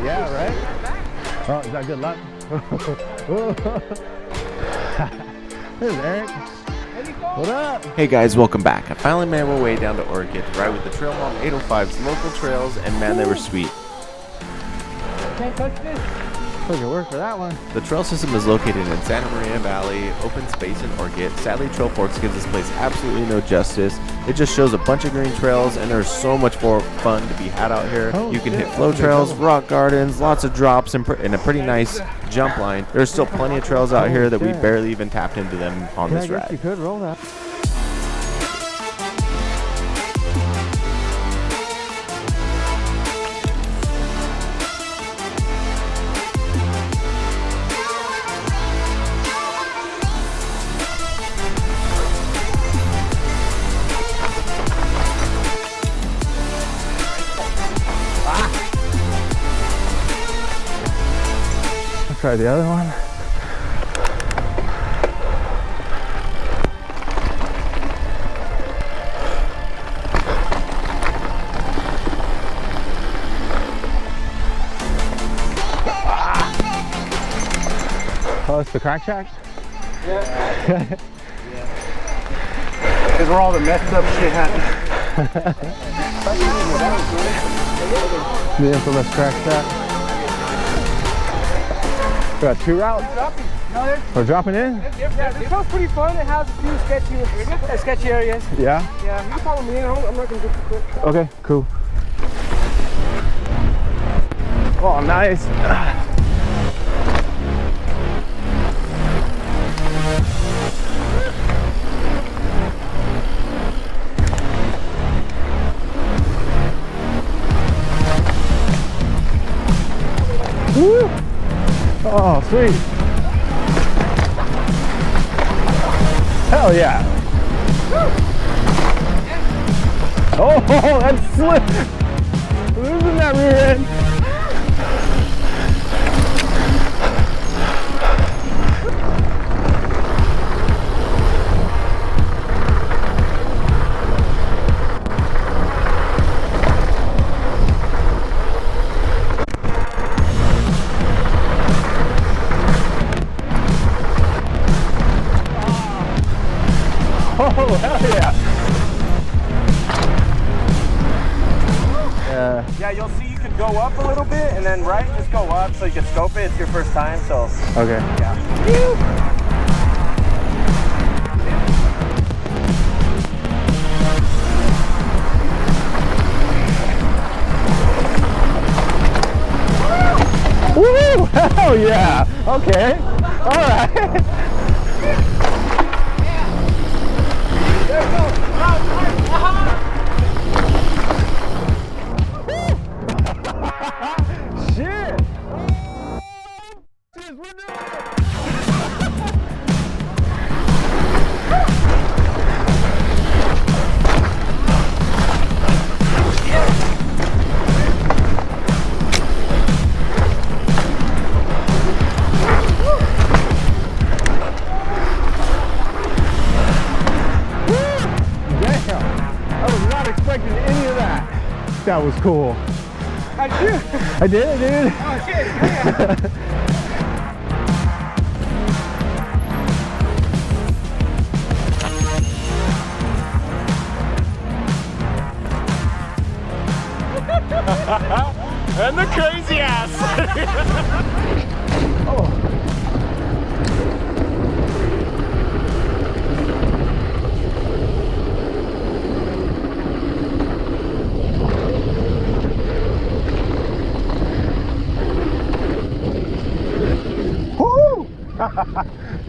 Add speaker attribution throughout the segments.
Speaker 1: Yeah, right? Oh, is that good luck? There's Eric. What up?
Speaker 2: Hey guys, welcome back. I finally made my way down to Orcutt to ride with the Trail Mom 805's local trails, and man, they were sweet.
Speaker 1: Can't touch this. Put your work for that one.
Speaker 2: The trail system is located in Santa Maria Valley, open space in Orcutt. Sadly, Trailforks gives this place absolutely no justice. It just shows a bunch of green trails, and there's so much more fun to be had out here. You can hit flow trails, rock gardens, lots of drops, and a pretty nice jump line. There's still plenty of trails out here that we barely even tapped into them on this ride.
Speaker 1: You could roll that. Try the other one. Oh, it's the crack shack?
Speaker 3: Yeah. Because where all the messed up shit happened.
Speaker 1: The infamous crack shack. We got two routes. We're dropping in?
Speaker 3: Yeah, this trail's pretty fun. It has a few sketchy areas.
Speaker 1: Yeah?
Speaker 3: Yeah, you can follow me in. I'm not going to do too quick.
Speaker 1: Okay, cool. Oh, nice. Woo! Oh, sweet. Hell yeah. Oh, that's slick. Losing that rear end. Oh, hell yeah.
Speaker 3: Yeah, you'll see you could go up a little bit and then right, just go up so you can scope it. It's your first time, so.
Speaker 1: Okay.
Speaker 3: Yeah.
Speaker 1: Woo! Hell yeah! Okay. Alright.
Speaker 3: There you go.
Speaker 1: Shit! We're doing it! That was cool.
Speaker 3: I did.
Speaker 1: I did, dude.
Speaker 3: Oh shit, yeah.
Speaker 2: And the crazy ass.
Speaker 1: Oh.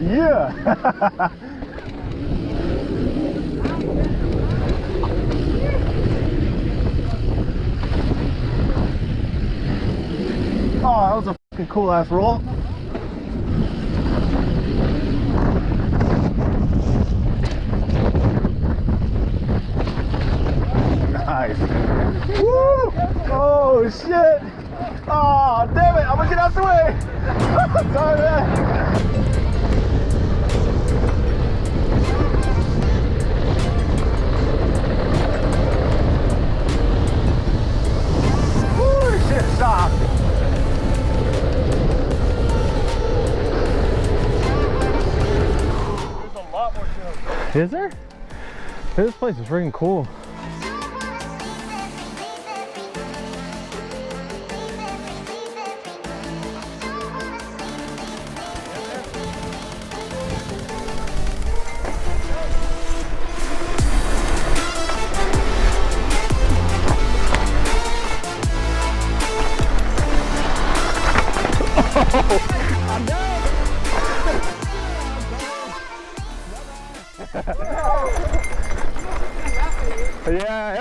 Speaker 1: Yeah. Oh, that was a fucking cool ass roll. Nice. Woo! Oh shit! Oh damn it! I'm gonna get out the way. Sorry, man. Is there? This place is freaking cool. Yeah,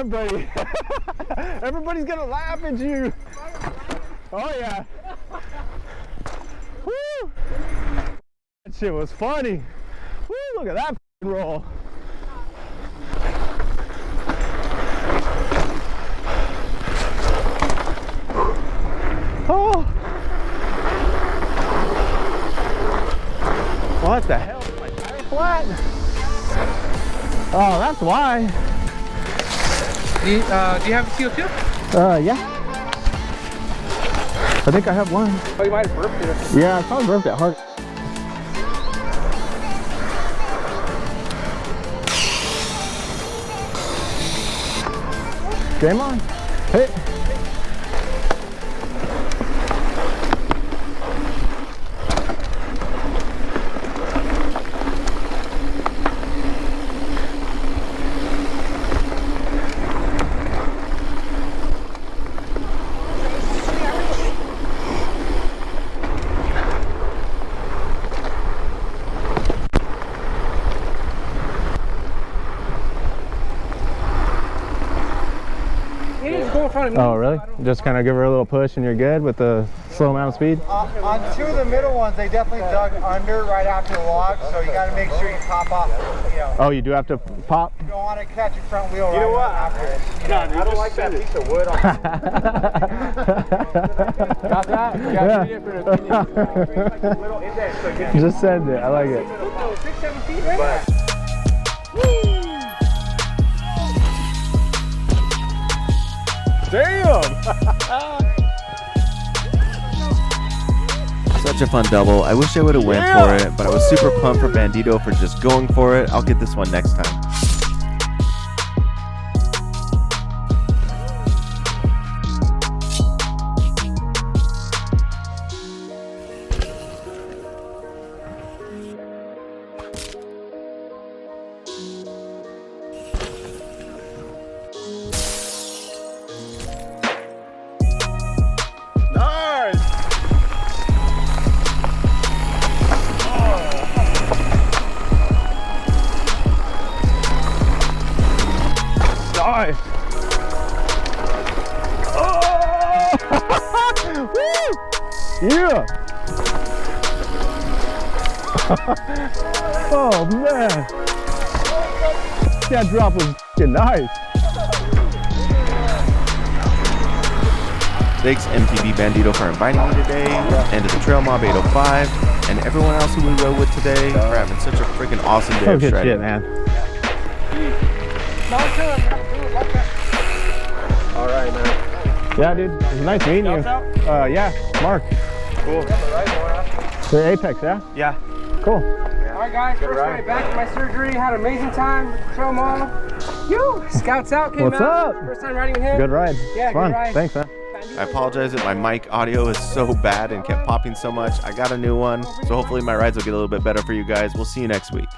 Speaker 1: everybody's gonna laugh at you. Oh yeah. Woo! That shit was funny. Woo! Look at that roll. Oh! What the hell? My tire flat? Oh, that's why.
Speaker 4: Do you have a CO2?
Speaker 1: Yeah. I think I have one.
Speaker 4: Oh, you might have burped it.
Speaker 1: Yeah, I probably burped that hard. Game on. Hey. Oh, really? Just kind of give her a little push and you're good with the slow amount of speed?
Speaker 5: On two of the middle ones, they definitely dug under right after the log, so you got to make sure you pop off, you know.
Speaker 1: Oh, you do have to pop?
Speaker 5: You don't want to catch your front wheel
Speaker 3: You know what?
Speaker 5: after it.
Speaker 3: God, I don't like that piece of wood.
Speaker 4: Got that? You got different opinions.
Speaker 3: Little index so you can
Speaker 1: Just send it. I like it.
Speaker 4: 6-7 feet, right?
Speaker 1: Damn!
Speaker 2: Such a fun double. I wish I would have went for it, but I was super pumped for Bandito for just going for it. I'll get this one next time.
Speaker 1: Nice. Oh! Woo! Yeah. Oh man. That drop was f***ing nice.
Speaker 2: Thanks MTB Bandito for inviting me today, and to the Trail Mob 805, and everyone else who we rode with today for having such a freaking awesome day
Speaker 1: Oh,
Speaker 2: of
Speaker 1: good
Speaker 2: shredding.
Speaker 1: shit, man.
Speaker 3: All right, man.
Speaker 1: Yeah, dude. It was nice meeting you. Yeah, Mark.
Speaker 3: Cool.
Speaker 1: The Apex, yeah?
Speaker 3: Yeah.
Speaker 1: Cool.
Speaker 4: Alright guys, first ride back from my surgery, had an amazing time with the Trail Mob. Scouts out came
Speaker 1: What's
Speaker 4: out.
Speaker 1: up?
Speaker 4: First time riding with him.
Speaker 1: Good ride.
Speaker 4: Yeah,
Speaker 1: Fun.
Speaker 4: good ride.
Speaker 1: Thanks, man.
Speaker 2: I apologize that my mic audio is so bad and kept popping so much. I got a new one, so hopefully my rides will get a little bit better for you guys. We'll see you next week.